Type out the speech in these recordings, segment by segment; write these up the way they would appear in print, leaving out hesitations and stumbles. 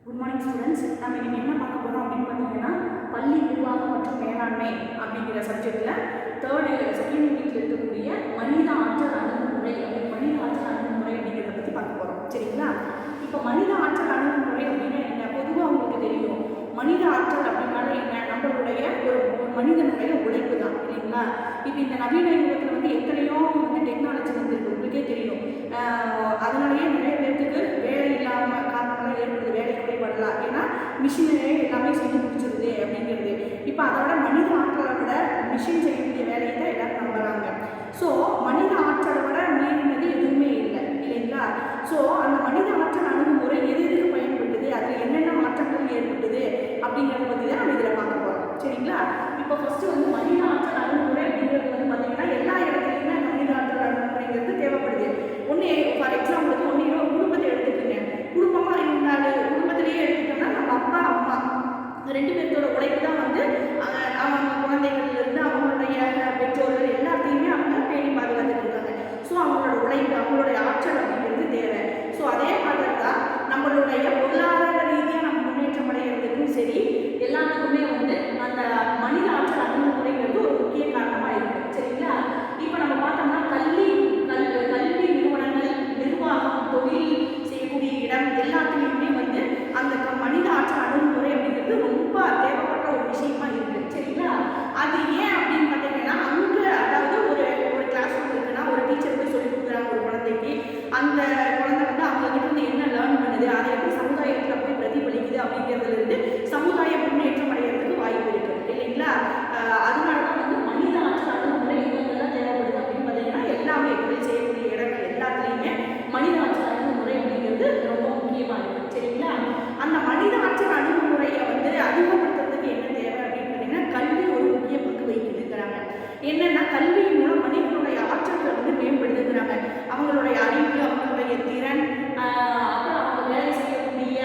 Good morning students. நம்ம இன்னைக்கு என்ன பார்க்க போகிறோம் அப்படின்னு பார்த்தீங்கன்னா, பள்ளி நிர்வாகம் மற்றும் மேலாண்மை அப்படிங்கிற சப்ஜெக்டில் செகண்ட் யூனிட்ல இருக்கக்கூடிய மனித ஆற்றல் அணுகுமுறை அப்படிங்கிறத பற்றி பார்க்க போகிறோம். சரிங்களா? இப்போ மனித ஆற்றல் அணுகுமுறை அப்படின்னா என்ன? பொதுவாக உங்களுக்கு தெரியும், மனித ஆற்றல் அப்படின்னாலும் என்ன, நம்மளுடைய ஒரு மனிதனுடைய உழைப்பு தான், இல்லைங்களா? இப்போ இந்த நவீன யுகத்தில் எத்தனையோ டெக்னாலஜி வந்துருக்கு, உங்களுக்கே தெரியும். அதனாலேயே நிறைய பேர்த்துக்கு வேலை இல்லாமல் காரணமாக ஏற்படுது, வேலை குறைபாடலாம். ஏன்னா மிஷினே எல்லாமே செஞ்சு முடிச்சிருது அப்படிங்கிறது. இப்போ அதோட மனித ஆற்றலை விட மிஷின் செய்யக்கூடிய வேலையை தான் எல்லாரும் நம்புறாங்க. ஸோ மனித ஆற்றலை விட மீறினது எதுவுமே இல்லை, இல்லைங்களா? ஸோ அந்த மனித ஆற்றல் அணுகுமுறை எதுக்கு பயன்படுது, அதில் என்னென்ன மாற்றங்கள் ஏற்படுது அப்படிங்கிறத பற்றி தான் நம்ம இதில் பார்க்க போகிறோம். சரிங்களா? இப்போ ஃபஸ்ட்டு மனித ஆற்றல் அணுகுமுறை அப்படிங்கிறது பார்த்தீங்கன்னா எல்லா இடத்துலையுமே மனித ஆற்றல் அணுகுமுறைங்கிறது தேவைப்படுது. ஃபார் எக்ஸாம்பிளுக்கு குடும்பத்தை எடுத்துக்கோங்க. குடும்பமாக இருந்தாலும் குடும்பத்திலேயே எடுத்துட்டோம்னா நம்ம அப்பா அம்மா ரெண்டு பேர்த்தோட உழைப்பு தான் அவங்க குழந்தைகள்லேருந்து அவங்களுடைய பெற்றோர்கள் எல்லாத்தையுமே அவங்க பேணி பாதுகாத்துட்டு இருக்காங்க. ஸோ அவங்களோட உழைப்பு, அவங்களுடைய ஆற்றல் அப்படிங்கிறது தேவை. ஸோ அதே மாதிரி தான் நம்மளுடைய பொருளாதார ரீதியாக நம்ம முன்னேற்றம் அடைகிறதுக்கும் சரி, எல்லாத்துக்குமே அந்த மனித ஆற்றல் அணுகுமுறைங்கிறது ஒரு முக்கிய காரணமாக இருக்குது. சரிங்களா? இப்போ நம்ம பார்த்தோம்னா கல்வி நிறுவனங்கள், நிர்வாகம், தொழில் செய்யக்கூடிய இடம் எல்லாத்துலேயுமே அந்த மனித ஆற்றல் அணுகுமுறை அப்படிங்கிறது ரொம்ப தேவைப்பட்ட ஒரு விஷயமா இருக்குது. சரிங்களா? அது ஏன் அப்படின்னு பார்த்தீங்கன்னா, அங்கே அதாவது ஒரு கிளாஸ் ரூம் இருக்குன்னா ஒரு டீச்சர் போய் சொல்லி கொடுக்குறாங்க ஒரு குழந்தைக்கு. அந்த குழந்தை அவங்க கிட்ட என்ன லேர்ன் பண்ணுது, அதை எப்படி சமுதாயத்தில் போய் பிரதிபலிக்குது அப்படிங்கிறதுலேருந்து சமுதாய முன்னேற்றம் அடைகிறதுக்கு வாய்ப்பு இருக்குது, இல்லைங்களா? அதனால தான் மனித ஆற்றல் அணுகுமுறை எங்கெல்லாம் தேவைப்படுது அப்படின்னு பார்த்தீங்கன்னா, எல்லாமே தொழில் செய்யக்கூடிய இடங்கள் எல்லாத்துலேயுமே மனித ஆற்றல் அணுகுமுறை அப்படிங்கிறது ரொம்ப முக்கியமாக இருக்குது. சரிங்களா? அந்த மனித ஆற்றல் அணுகுமுறையை அதிகப்படுத்துறதுக்கு என்ன தேவை அப்படின்னு பார்த்தீங்கன்னா, கல்வி ஒரு முக்கிய பங்கு வகிக்குதுங்கிறாங்க. என்னன்னா, கல்வியின் மூலம் மனிதனுடைய ஆற்றல்கள் மேம்படுத்துகிறாங்க. அவங்களுடைய அறிவு, அவங்களுடைய திறன், அப்புறம் அவங்க வேலை செய்யக்கூடிய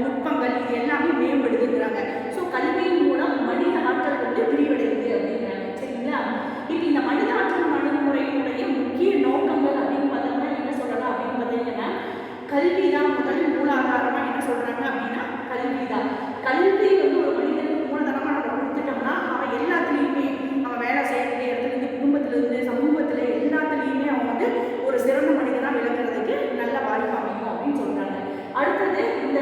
நுட்பங்கள், இது எல்லாமே மேம்படுத்துகிறாங்க. ஸோ கல்வியின் மூலம் மனித ஆற்றல் விரிவடையுது அப்படிங்கிறாங்க. சரிங்களா? இப்போ இந்த மனித ஆற்றல் அணுகுமுறையினுடைய முக்கிய நோக்கங்கள் அப்படின்னு பார்த்தோம்னா என்ன சொல்லலாம் அப்படின்னு பார்த்தீங்கன்னா, கல்வி தான் முதல் மூலாதாரமாக என்ன சொல்கிறாங்க அப்படின்னா கல்வி தான். கல்வி ஒரு மனிதனுக்கு மூலதனமாக நம்ம கொடுத்துட்டோம்னா அவன் எல்லாத்துலேயுமே அவன் வேலை செய்யக்கூடிய இடத்துலேருந்து, குடும்பத்திலேருந்து, சமூகத்தில் எல்லாத்துலேயுமே அவன் ஒரு சிறந்த மனிதனாக விளங்குறதுக்கு நல்ல வாய்ப்பு அமையும் அப்படின்னு சொல்கிறாங்க. அடுத்தது இந்த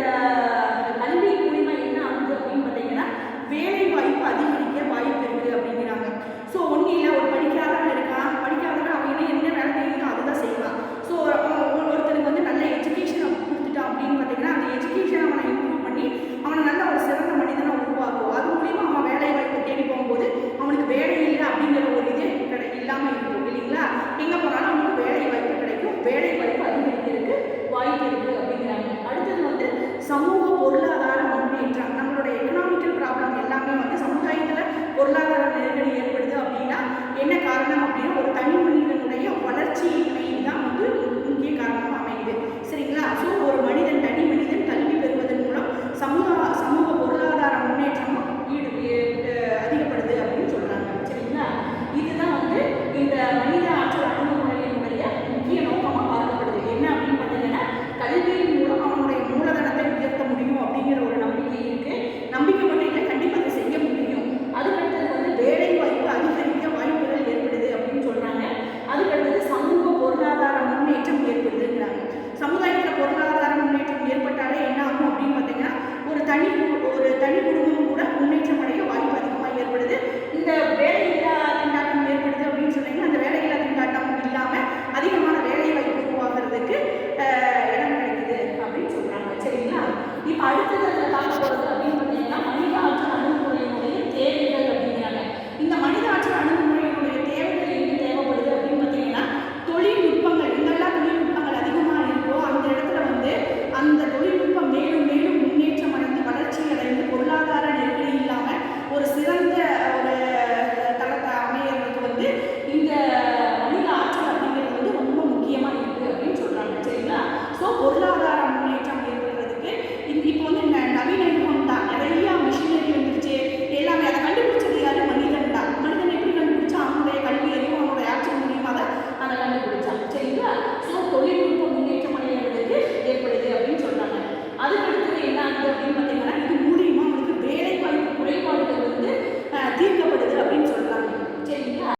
கல்வி மூலிமா என்ன ஆகுது அப்படின்னு பார்த்தீங்கன்னா, வேலை வாய்ப்பு அதிகரிக்க வாய்ப்பு இருக்குது அப்படிங்கிறாங்க. ஸோ ஒன்றும் இல்லை, ஒரு படிக்காதவன் இருக்கான், படிக்காதவன் அவன் என்ன வேலை தெரியுதோ அதுதான் செய்வான். ஸோ ஒருத்தனுக்கு நல்ல எஜுகேஷன் கொடுத்துட்டான் அப்படின்னு பார்த்தீங்கன்னா, அந்த எஜுகேஷன் அவனை இம்ப்ரூவ் பண்ணி அவனை நல்ல ஒரு சிறந்த மனிதனை உருவாக்கும். அது மூலிமா அவன் வேலை வாய்ப்பு தேடி போகும்போது அவனுக்கு வேலை இல்லை அப்படிங்கிற ஒரு இது இல்லாமல் இருக்கும், இல்லைங்களா? எங்கே போனாலும் அவனுக்கு வேலை வாய்ப்பு கிடைக்கும், வேலை வாய்ப்பு அதிகரிக்கிறதுக்கு வாய்ப்பு இருக்குது அப்படிங்கிறாங்க. அடுத்தது சமூக